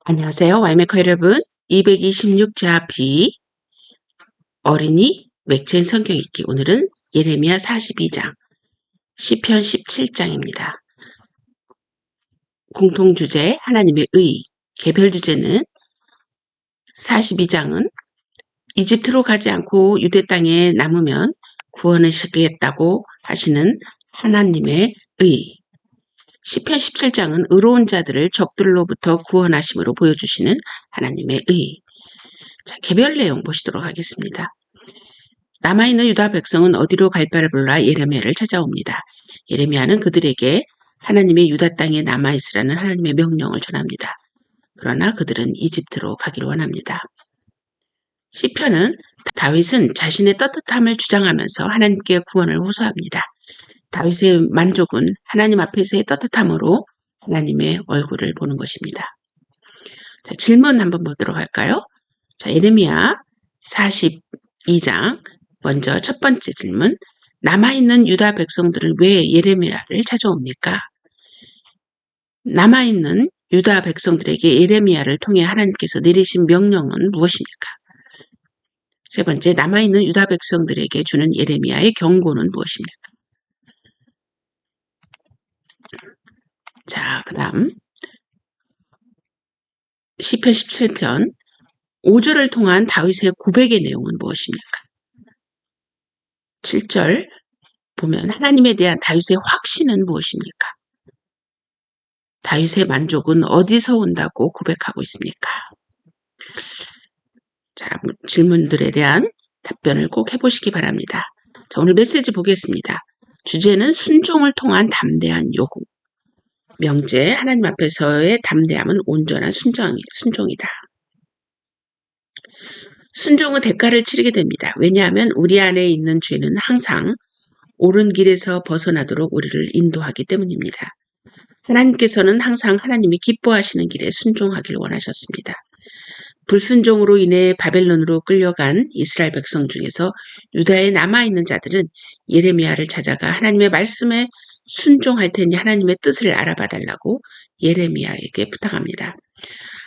안녕하세요. 와이메커 여러분. 226자 B 어린이 맥체인 성경 읽기. 오늘은 예레미야 42장, 시편 17장입니다. 공통주제 하나님의 의, 개별 주제는 42장은 이집트로 가지 않고 유대 땅에 남으면 구원을 시키겠다고 하시는 하나님의 의, 시편 17장은 의로운 자들을 적들로부터 구원하심으로 보여주시는 하나님의 의. 자, 개별 내용 보시도록 하겠습니다. 남아있는 유다 백성은 어디로 갈 바를 몰라 예레미야를 찾아옵니다. 예레미야는 그들에게 하나님의 유다 땅에 남아있으라는 하나님의 명령을 전합니다. 그러나 그들은 이집트로 가기를 원합니다. 시편은 다윗은 자신의 떳떳함을 주장하면서 하나님께 구원을 호소합니다. 다윗의 만족은 하나님 앞에서의 떳떳함으로 하나님의 얼굴을 보는 것입니다. 자, 질문 한번 보도록 할까요? 자, 예레미야 42장 먼저 첫 번째 질문. 남아있는 유다 백성들은 왜 예레미야를 찾아옵니까? 남아있는 유다 백성들에게 예레미야를 통해 하나님께서 내리신 명령은 무엇입니까? 세 번째, 남아있는 유다 백성들에게 주는 예레미야의 경고는 무엇입니까? 자, 그 다음 시편 17편 5절을 통한 다윗의 고백의 내용은 무엇입니까? 7절 보면 하나님에 대한 다윗의 확신은 무엇입니까? 다윗의 만족은 어디서 온다고 고백하고 있습니까? 자, 질문들에 대한 답변을 꼭 해보시기 바랍니다. 자, 오늘 메시지 보겠습니다. 주제는 순종을 통한 담대한 요구. 명제, 하나님 앞에서의 담대함은 온전한 순종이다. 순종은 대가를 치르게 됩니다. 왜냐하면 우리 안에 있는 죄는 항상 옳은 길에서 벗어나도록 우리를 인도하기 때문입니다. 하나님께서는 항상 하나님이 기뻐하시는 길에 순종하길 원하셨습니다. 불순종으로 인해 바벨론으로 끌려간 이스라엘 백성 중에서 유다에 남아있는 자들은 예레미야를 찾아가 하나님의 말씀에 순종할 테니 하나님의 뜻을 알아봐 달라고 예레미야에게 부탁합니다.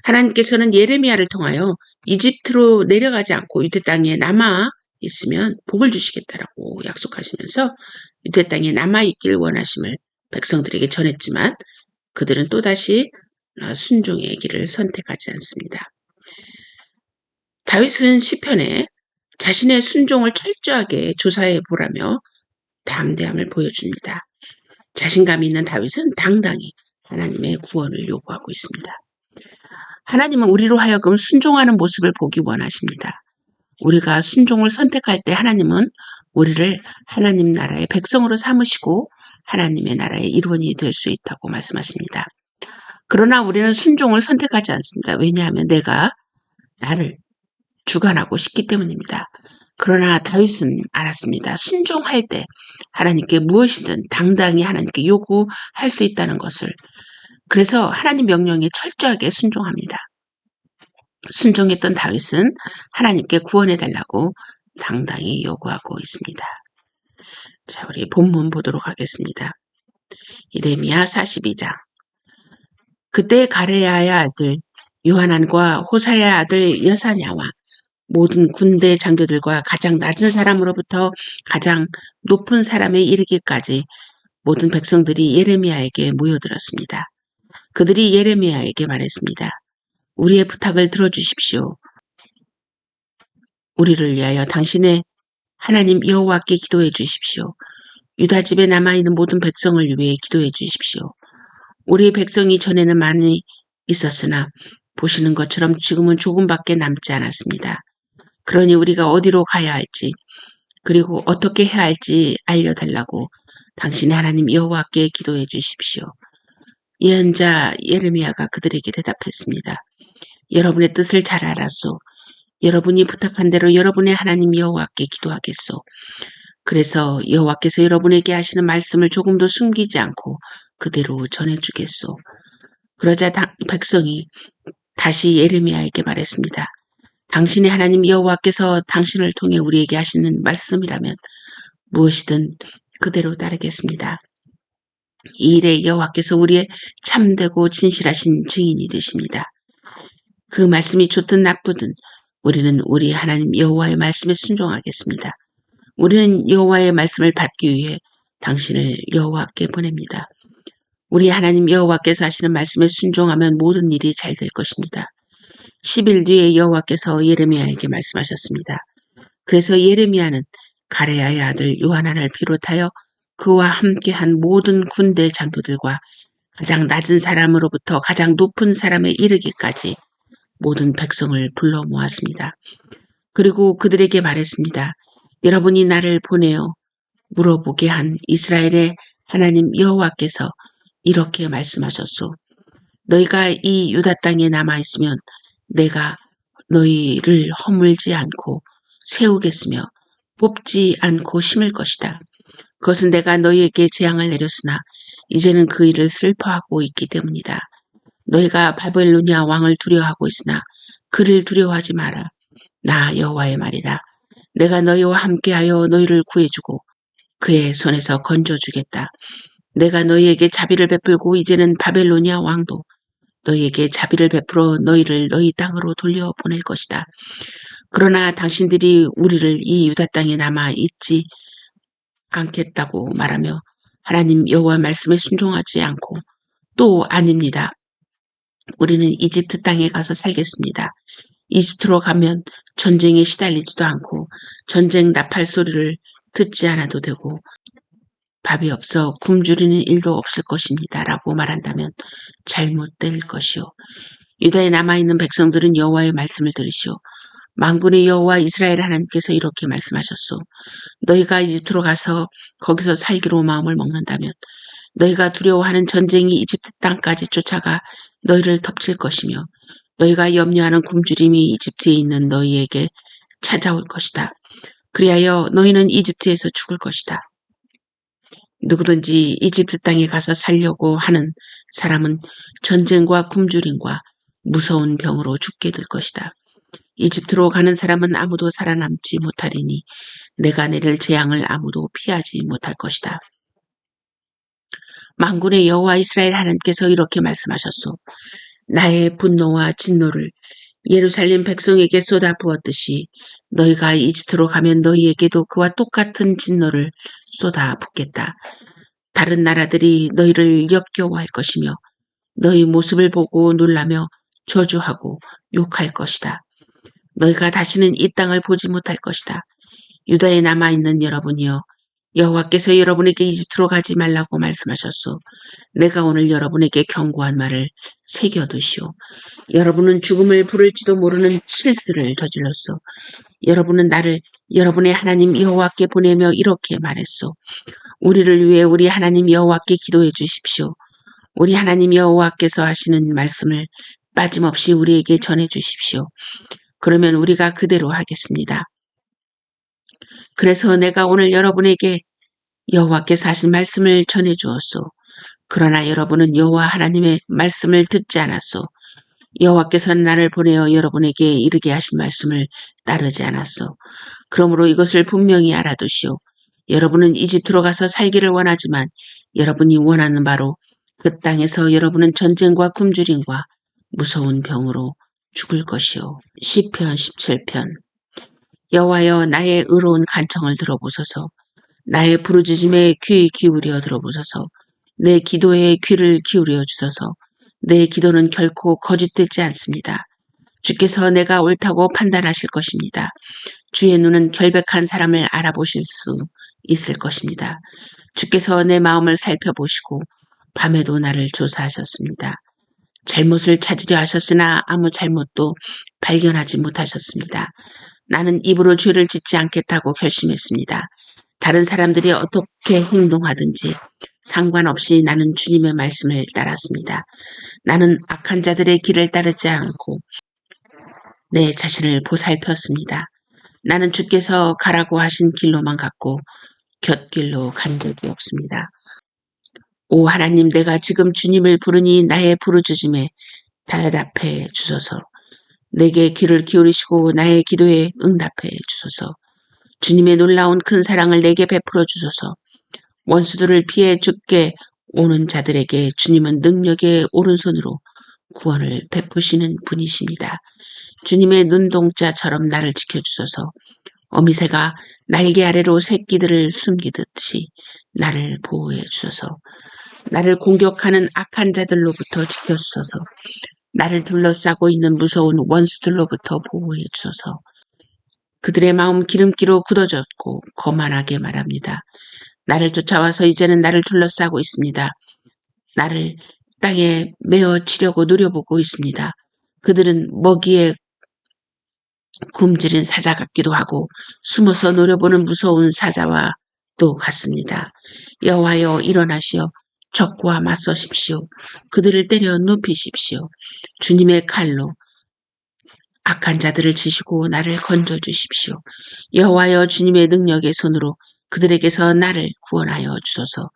하나님께서는 예레미야를 통하여 이집트로 내려가지 않고 유대 땅에 남아 있으면 복을 주시겠다라고 약속하시면서 유대 땅에 남아 있길 원하심을 백성들에게 전했지만 그들은 또다시 순종의 길을 선택하지 않습니다. 다윗은 시편에 자신의 순종을 철저하게 조사해 보라며 담대함을 보여줍니다. 자신감이 있는 다윗은 당당히 하나님의 구원을 요구하고 있습니다. 하나님은 우리로 하여금 순종하는 모습을 보기 원하십니다. 우리가 순종을 선택할 때 하나님은 우리를 하나님 나라의 백성으로 삼으시고 하나님의 나라의 일원이 될 수 있다고 말씀하십니다. 그러나 우리는 순종을 선택하지 않습니다. 왜냐하면 내가 나를 주관하고 싶기 때문입니다. 그러나 다윗은 알았습니다. 순종할 때 하나님께 무엇이든 당당히 하나님께 요구할 수 있다는 것을. 그래서 하나님 명령에 철저하게 순종합니다. 순종했던 다윗은 하나님께 구원해달라고 당당히 요구하고 있습니다. 자, 우리 본문 보도록 하겠습니다. 예레미야 42장. 그때 가레야의 아들 요하난과 호사야의 아들 여사냐와 모든 군대 장교들과 가장 낮은 사람으로부터 가장 높은 사람에 이르기까지 모든 백성들이 예레미야에게 모여들었습니다. 그들이 예레미야에게 말했습니다. 우리의 부탁을 들어주십시오. 우리를 위하여 당신의 하나님 여호와께 기도해 주십시오. 유다 집에 남아있는 모든 백성을 위해 기도해 주십시오. 우리 백성이 전에는 많이 있었으나 보시는 것처럼 지금은 조금밖에 남지 않았습니다. 그러니 우리가 어디로 가야 할지 그리고 어떻게 해야 할지 알려달라고 당신의 하나님 여호와께 기도해 주십시오. 예언자 예레미야가 그들에게 대답했습니다. 여러분의 뜻을 잘 알았소. 여러분이 부탁한 대로 여러분의 하나님 여호와께 기도하겠소. 그래서 여호와께서 여러분에게 하시는 말씀을 조금도 숨기지 않고 그대로 전해주겠소. 그러자 백성이 다시 예레미야에게 말했습니다. 당신의 하나님 여호와께서 당신을 통해 우리에게 하시는 말씀이라면 무엇이든 그대로 따르겠습니다. 이 일에 여호와께서 우리의 참되고 진실하신 증인이 되십니다. 그 말씀이 좋든 나쁘든 우리는 우리 하나님 여호와의 말씀에 순종하겠습니다. 우리는 여호와의 말씀을 받기 위해 당신을 여호와께 보냅니다. 우리 하나님 여호와께서 하시는 말씀에 순종하면 모든 일이 잘 될 것입니다. 10일 뒤에 여호와께서 예레미야에게 말씀하셨습니다. 그래서 예레미야는 가레야의 아들 요하난을 비롯하여 그와 함께한 모든 군대 장교들과 가장 낮은 사람으로부터 가장 높은 사람에 이르기까지 모든 백성을 불러 모았습니다. 그리고 그들에게 말했습니다. 여러분이 나를 보내어 물어보게 한 이스라엘의 하나님 여호와께서 이렇게 말씀하셨소. 너희가 이 유다 땅에 남아있으면 내가 너희를 허물지 않고 세우겠으며 뽑지 않고 심을 것이다. 그것은 내가 너희에게 재앙을 내렸으나 이제는 그 일을 슬퍼하고 있기 때문이다. 너희가 바벨로니아 왕을 두려워하고 있으나 그를 두려워하지 마라. 나 여호와의 말이다. 내가 너희와 함께하여 너희를 구해주고 그의 손에서 건져주겠다. 내가 너희에게 자비를 베풀고 이제는 바벨로니아 왕도 너희에게 자비를 베풀어 너희를 너희 땅으로 돌려보낼 것이다. 그러나 당신들이 우리를 이 유다 땅에 남아 있지 않겠다고 말하며 하나님 여호와 말씀에 순종하지 않고 또 아닙니다. 우리는 이집트 땅에 가서 살겠습니다. 이집트로 가면 전쟁에 시달리지도 않고 전쟁 나팔 소리를 듣지 않아도 되고 밥이 없어 굶주리는 일도 없을 것입니다. 라고 말한다면 잘못될 것이요. 유다에 남아있는 백성들은 여호와의 말씀을 들으시오. 만군의 여호와 이스라엘 하나님께서 이렇게 말씀하셨소. 너희가 이집트로 가서 거기서 살기로 마음을 먹는다면 너희가 두려워하는 전쟁이 이집트 땅까지 쫓아가 너희를 덮칠 것이며 너희가 염려하는 굶주림이 이집트에 있는 너희에게 찾아올 것이다. 그리하여 너희는 이집트에서 죽을 것이다. 누구든지 이집트 땅에 가서 살려고 하는 사람은 전쟁과 굶주림과 무서운 병으로 죽게 될 것이다. 이집트로 가는 사람은 아무도 살아남지 못하리니 내가 내릴 재앙을 아무도 피하지 못할 것이다. 만군의 여호와 이스라엘 하나님께서 이렇게 말씀하셨소. 나의 분노와 진노를 예루살렘 백성에게 쏟아부었듯이 너희가 이집트로 가면 너희에게도 그와 똑같은 진노를 쏟아붓겠다. 다른 나라들이 너희를 역겨워할 것이며 너희 모습을 보고 놀라며 저주하고 욕할 것이다. 너희가 다시는 이 땅을 보지 못할 것이다. 유다에 남아있는 여러분이여 여호와께서 여러분에게 이집트로 가지 말라고 말씀하셨소. 내가 오늘 여러분에게 경고한 말을 새겨두시오. 여러분은 죽음을 부를지도 모르는 실수를 저질렀소. 여러분은 나를 여러분의 하나님 여호와께 보내며 이렇게 말했소. 우리를 위해 우리 하나님 여호와께 기도해 주십시오. 우리 하나님 여호와께서 하시는 말씀을 빠짐없이 우리에게 전해 주십시오. 그러면 우리가 그대로 하겠습니다. 그래서 내가 오늘 여러분에게 여호와께서 하신 말씀을 전해 주었소. 그러나 여러분은 여호와 하나님의 말씀을 듣지 않았소. 여호와께서는 나를 보내어 여러분에게 이르게 하신 말씀을 따르지 않았소. 그러므로 이것을 분명히 알아두시오. 여러분은 이집트로 가서 살기를 원하지만 여러분이 원하는 바로 그 땅에서 여러분은 전쟁과 굶주림과 무서운 병으로 죽을 것이오. 시편 17편. 여호와여 나의 의로운 간청을 들어보소서. 나의 부르짖음에 귀 기울여 들어보소서. 내 기도에 귀를 기울여 주소서. 내 기도는 결코 거짓되지 않습니다. 주께서 내가 옳다고 판단하실 것입니다. 주의 눈은 결백한 사람을 알아보실 수 있을 것입니다. 주께서 내 마음을 살펴보시고 밤에도 나를 조사하셨습니다. 잘못을 찾으려 하셨으나 아무 잘못도 발견하지 못하셨습니다. 나는 입으로 죄를 짓지 않겠다고 결심했습니다. 다른 사람들이 어떻게 행동하든지 상관없이 나는 주님의 말씀을 따랐습니다. 나는 악한 자들의 길을 따르지 않고 내 자신을 보살폈습니다. 나는 주께서 가라고 하신 길로만 갔고 곁길로 간 적이 없습니다. 오 하나님, 내가 지금 주님을 부르니 나의 부르짖음에 대답해 주소서. 내게 귀를 기울이시고 나의 기도에 응답해 주소서. 주님의 놀라운 큰 사랑을 내게 베풀어 주소서. 원수들을 피해 죽게 오는 자들에게 주님은 능력의 오른손으로 구원을 베푸시는 분이십니다. 주님의 눈동자처럼 나를 지켜주셔서 어미새가 날개 아래로 새끼들을 숨기듯이 나를 보호해 주셔서 나를 공격하는 악한 자들로부터 지켜주셔서 나를 둘러싸고 있는 무서운 원수들로부터 보호해 주셔서 그들의 마음 기름기로 굳어졌고 거만하게 말합니다. 나를 쫓아와서 이제는 나를 둘러싸고 있습니다. 나를 땅에 메어치려고 노려보고 있습니다. 그들은 먹이에 굶주린 사자 같기도 하고 숨어서 노려보는 무서운 사자와 또 같습니다. 여호와여 일어나시어 적과 맞서십시오. 그들을 때려 눕히십시오. 주님의 칼로 악한 자들을 치시고 나를 건져주십시오. 여호와여 주님의 능력의 손으로 그들에게서 나를 구원하여 주소서.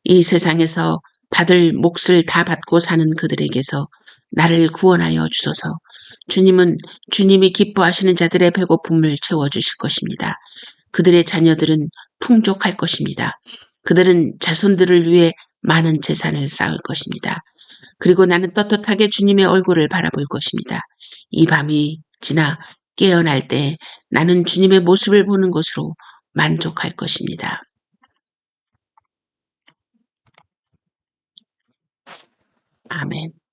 이 세상에서 받을 몫을 다 받고 사는 그들에게서 나를 구원하여 주소서. 주님은 주님이 기뻐하시는 자들의 배고픔을 채워주실 것입니다. 그들의 자녀들은 풍족할 것입니다. 그들은 자손들을 위해 많은 재산을 쌓을 것입니다. 그리고 나는 떳떳하게 주님의 얼굴을 바라볼 것입니다. 이 밤이 지나 깨어날 때 나는 주님의 모습을 보는 것으로 만족할 것입니다. 아멘.